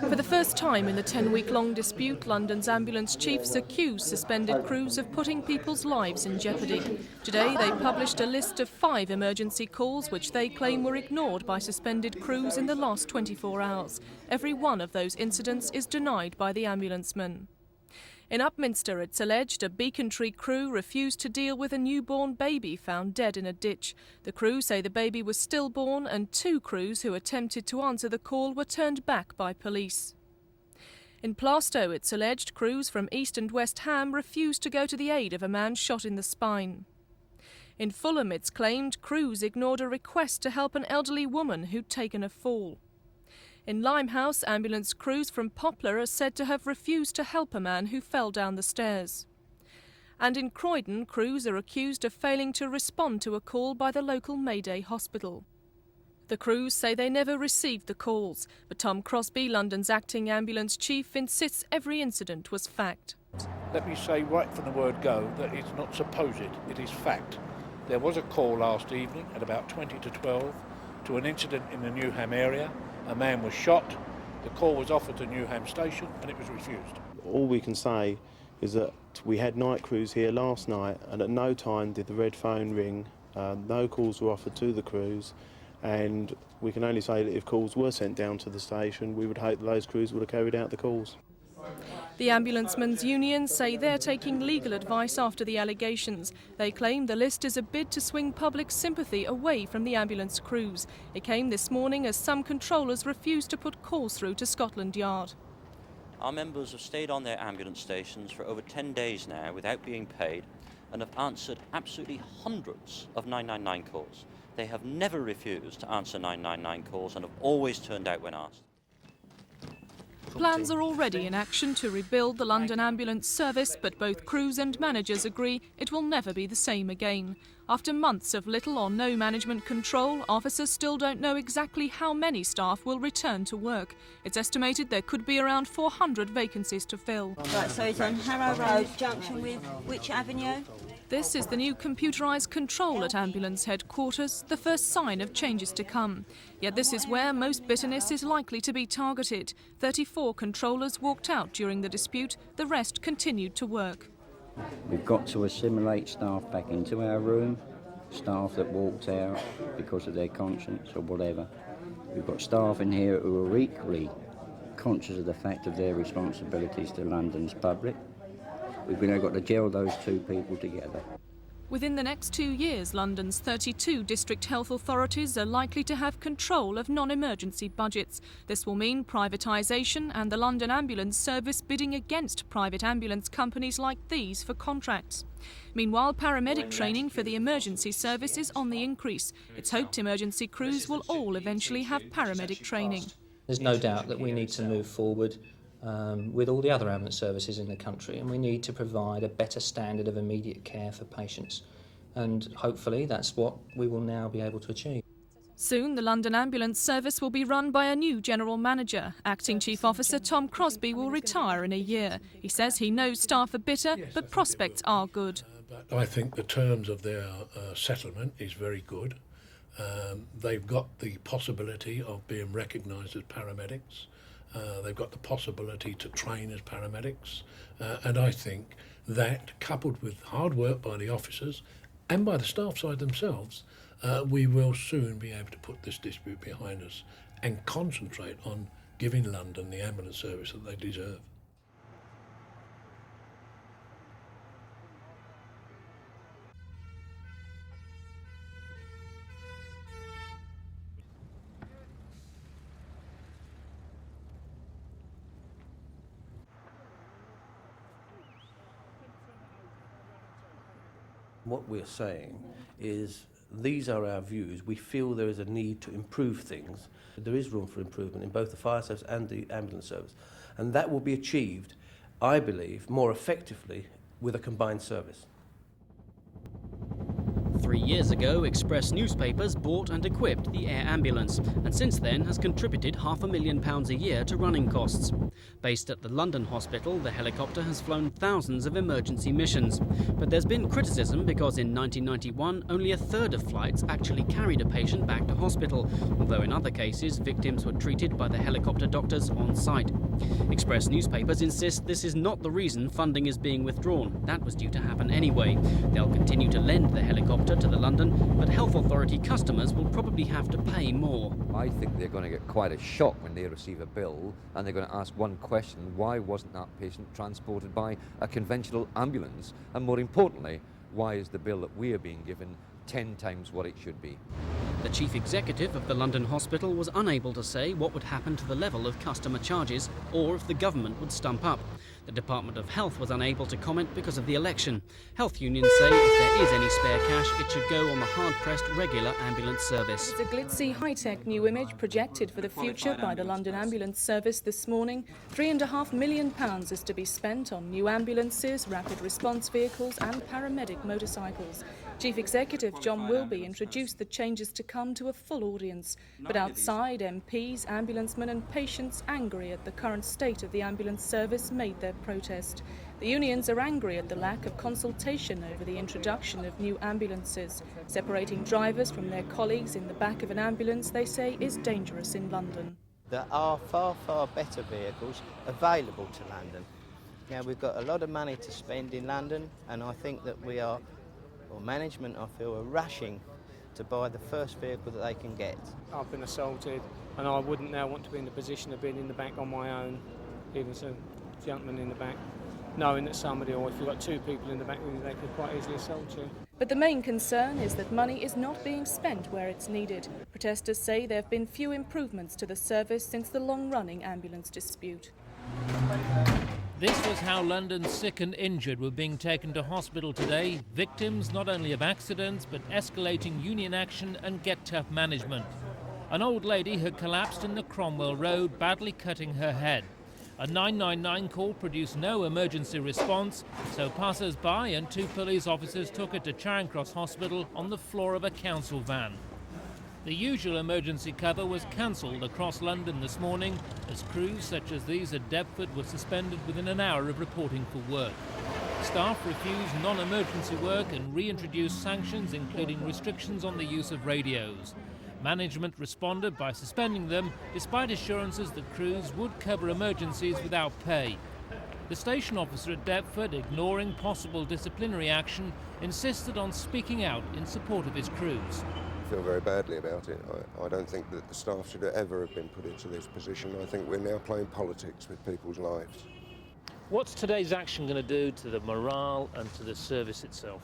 For the first time in the 10-week-long dispute, London's ambulance chiefs accuse suspended crews of putting people's lives in jeopardy. Today they published a list of 5 emergency calls which they claim were ignored by suspended crews in the last 24 hours. Every one of those incidents is denied by the ambulancemen. In Upminster, it's alleged a Beacon Tree crew refused to deal with a newborn baby found dead in a ditch. The crew say the baby was stillborn and 2 crews who attempted to answer the call were turned back by police. In Plaistow, it's alleged crews from East and West Ham refused to go to the aid of a man shot in the spine. In Fulham, it's claimed crews ignored a request to help an elderly woman who'd taken a fall. In Limehouse, ambulance crews from Poplar are said to have refused to help a man who fell down the stairs. And in Croydon, crews are accused of failing to respond to a call by the local Mayday hospital. The crews say they never received the calls, but Tom Crosby, London's acting ambulance chief, insists every incident was fact. Let me say right from the word go that it's not supposed, it is fact. There was a call last evening at about 20 to 12 to an incident in the Newham area. A man was shot, the call was offered to Newham Station and it was refused. All we can say is that we had night crews here last night and at no time did the red phone ring, no calls were offered to the crews, and we can only say that if calls were sent down to the station, we would hope that those crews would have carried out the calls. The ambulancemen's unions say they're taking legal advice after the allegations. They claim the list is a bid to swing public sympathy away from the ambulance crews. It came this morning as some controllers refused to put calls through to Scotland Yard. Our members have stayed on their ambulance stations for over 10 days now without being paid and have answered absolutely hundreds of 999 calls. They have never refused to answer 999 calls and have always turned out when asked. Plans are already in action to rebuild the London ambulance service, but both crews and managers agree it will never be the same again. After months of little or no management control, officers still don't know exactly how many staff will return to work. It's estimated there could be around 400 vacancies to fill. Right, so it's on Harrow Road, junction with which avenue? This is the new computerised control at ambulance headquarters, the first sign of changes to come. Yet this is where most bitterness is likely to be targeted. 34 controllers walked out during the dispute, the rest continued to work. We've got to assimilate staff back into our room, staff that walked out because of their conscience or whatever. We've got staff in here who are equally conscious of the fact of their responsibilities to London's public. We've now got to gel those 2 people together. Within the next 2 years, London's 32 district health authorities are likely to have control of non-emergency budgets. This will mean privatisation and the London Ambulance Service bidding against private ambulance companies like these for contracts. Meanwhile, paramedic training for the emergency service is on the increase. It's hoped emergency crews will all eventually have paramedic training. There's no doubt that we need to move forward with all the other ambulance services in the country, and we need to provide a better standard of immediate care for patients, and hopefully that's what we will now be able to achieve. Soon the London Ambulance Service will be run by a new general manager. Acting Chief Officer Tom Crosby will retire in a year. He says he knows staff are bitter, but prospects are good. But I think the terms of their settlement is very good. They've got the possibility of being recognised as paramedics. They've got the possibility to train as paramedics, and I think that, coupled with hard work by the officers and by the staff side themselves, we will soon be able to put this dispute behind us and concentrate on giving London the ambulance service that they deserve. What we're saying is these are our views. We feel there is a need to improve things. There is room for improvement in both the fire service and the ambulance service. And that will be achieved, I believe, more effectively with a combined service. 3 years ago, Express newspapers bought and equipped the air ambulance, and since then has contributed £500,000 a year to running costs. Based at the London hospital, the helicopter has flown thousands of emergency missions. But there's been criticism because in 1991, only a third of flights actually carried a patient back to hospital, although in other cases, victims were treated by the helicopter doctors on site. Express newspapers insist this is not the reason funding is being withdrawn. That was due to happen anyway. They'll continue to lend the helicopter to the London, but health authority customers will probably have to pay more. I think they're going to get quite a shock when they receive a bill and they're going to ask one question: why wasn't that patient transported by a conventional ambulance? And more importantly, why is the bill that we are being given 10 times what it should be? The chief executive of the London hospital was unable to say what would happen to the level of customer charges or if the government would stump up. The Department of Health was unable to comment because of the election. Health unions say if there is any spare cash, it should go on the hard-pressed regular ambulance service. It's a glitzy, high-tech new image projected for the future by the London Ambulance Service this morning. £3.5 million is to be spent on new ambulances, rapid response vehicles and paramedic motorcycles. Chief Executive John Wilby introduced the changes to come to a full audience. But outside, MPs, ambulancemen and patients angry at the current state of the ambulance service made their protest. The unions are angry at the lack of consultation over the introduction of new ambulances. Separating drivers from their colleagues in the back of an ambulance, they say, is dangerous in London. There are far, far better vehicles available to London. Now, we've got a lot of money to spend in London, and I think that we are, or management, I feel, are rushing to buy the first vehicle that they can get. I've been assaulted, and I wouldn't now want to be in the position of being in the back on my own, even some gentlemen in the back, knowing that somebody, or if you've got two people in the back, they could quite easily assault you. But the main concern is that money is not being spent where it's needed. Protesters say there have been few improvements to the service since the long-running ambulance dispute. This was how London's sick and injured were being taken to hospital today, victims not only of accidents but escalating union action and get-tough management. An old lady had collapsed in the Cromwell Road, badly cutting her head. A 999 call produced no emergency response, so passers-by and two police officers took her to Charing Cross Hospital on the floor of a council van. The usual emergency cover was cancelled across London this morning as crews such as these at Deptford were suspended within an hour of reporting for work. Staff refused non-emergency work and reintroduced sanctions including restrictions on the use of radios. Management responded by suspending them despite assurances that crews would cover emergencies without pay. The station officer at Deptford, ignoring possible disciplinary action, insisted on speaking out in support of his crews. I feel very badly about it. I don't think that the staff should ever have been put into this position. I think we're now playing politics with people's lives. What's today's action going to do to the morale and to the service itself?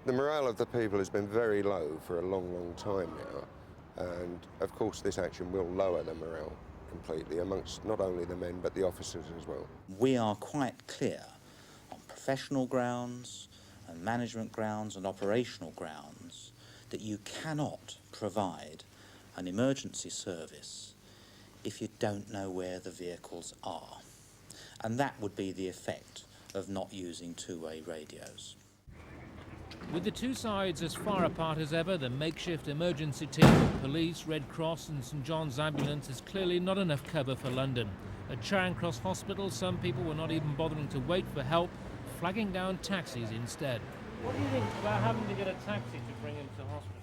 The morale of the people has been very low for a long, long time now. And of course this action will lower the morale completely amongst not only the men but the officers as well. We are quite clear on professional grounds and management grounds and operational grounds that you cannot provide an emergency service if you don't know where the vehicles are. And that would be the effect of not using two-way radios. With the two sides as far apart as ever, the makeshift emergency team of police, Red Cross and St John's Ambulance is clearly not enough cover for London. At Charing Cross Hospital, some people were not even bothering to wait for help, flagging down taxis instead. What do you think about having to get a taxi to bring him to hospital?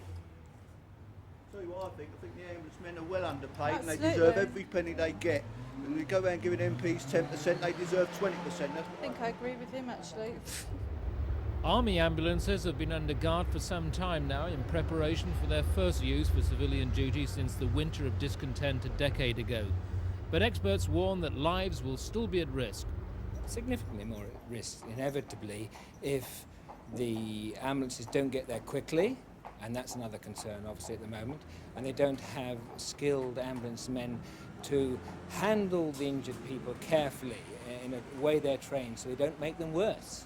Tell you what I think the ambulance men are well underpaid. Absolutely. And they deserve every penny they get. And we go around giving MPs 10%, they deserve 20%. I think I agree with him actually. Army ambulances have been under guard for some time now in preparation for their first use for civilian duty since the winter of discontent a decade ago. But experts warn that lives will still be at risk. Significantly more at risk, inevitably, if the ambulances don't get there quickly, and that's another concern obviously at the moment, and they don't have skilled ambulance men to handle the injured people carefully in a way they're trained so they don't make them worse.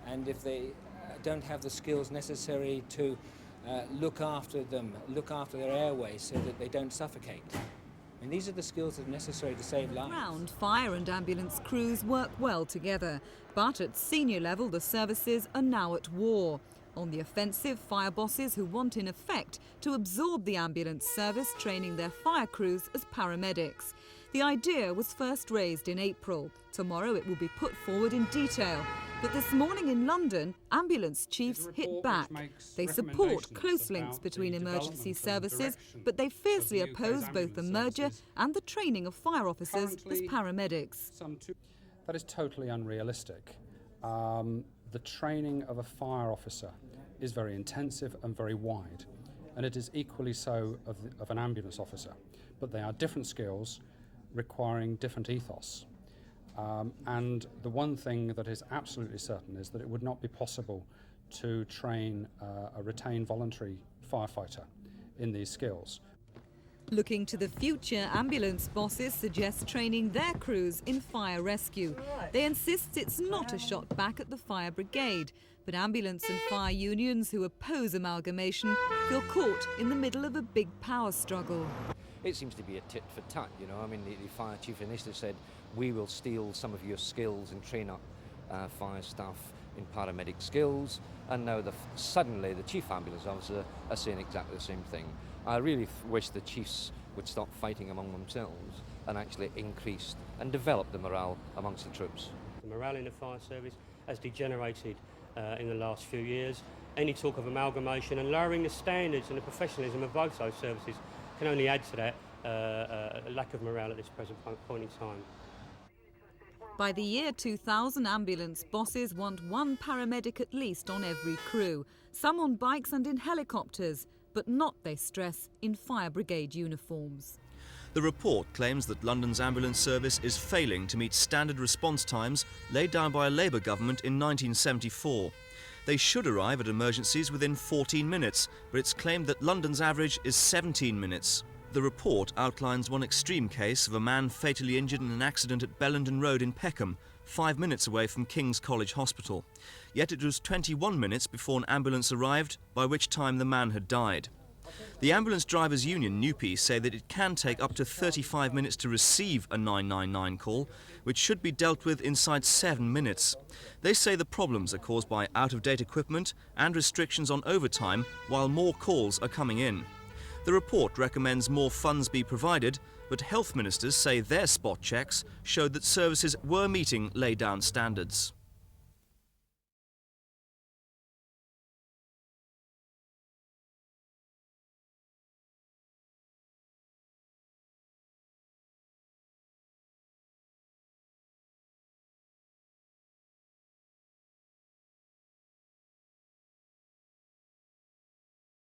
And if they don't have the skills necessary to look after them, look after their airways so that they don't suffocate. I mean, these are the skills that are necessary to save lives. Ground, fire and ambulance crews work well together, but at senior level the services are now at war. On the offensive, fire bosses who want in effect to absorb the ambulance service, training their fire crews as paramedics. The idea was first raised in April. Tomorrow it will be put forward in detail. But this morning in London, ambulance chiefs hit back. They support close links between emergency services, but they fiercely oppose both the merger and the training of fire officers as paramedics. That is totally unrealistic. The training of a fire officer is very intensive and very wide, and it is equally so of an ambulance officer. But they are different skills requiring different ethos. And the one thing that is absolutely certain is that it would not be possible to train a retained voluntary firefighter in these skills. Looking to the future, ambulance bosses suggest training their crews in fire rescue. They insist it's not a shot back at the fire brigade, but ambulance and fire unions who oppose amalgamation feel caught in the middle of a big power struggle. It seems to be a tit for tat, you know. I mean, the fire chief initially said, we will steal some of your skills and train up fire staff in paramedic skills, and now suddenly the chief ambulance officer are saying exactly the same thing. I really wish the chiefs would stop fighting among themselves and actually increase and develop the morale amongst the troops. The morale in the fire service has degenerated in the last few years. Any talk of amalgamation and lowering the standards and the professionalism of both those services can only add to that lack of morale at this present point in time. By the year 2000, ambulance bosses want one paramedic at least on every crew, some on bikes and in helicopters, but not, they stress, in fire brigade uniforms. The report claims that London's ambulance service is failing to meet standard response times laid down by a Labour government in 1974. They should arrive at emergencies within 14 minutes, but it's claimed that London's average is 17 minutes. The report outlines one extreme case of a man fatally injured in an accident at Bellenden Road in Peckham, 5 minutes away from King's College Hospital. Yet it was 21 minutes before an ambulance arrived, by which time the man had died. The Ambulance Drivers Union, NUPI, say that it can take up to 35 minutes to receive a 999 call, which should be dealt with inside 7 minutes. They say the problems are caused by out-of-date equipment and restrictions on overtime while more calls are coming in. The report recommends more funds be provided, but health ministers say their spot checks showed that services were meeting laid-down standards.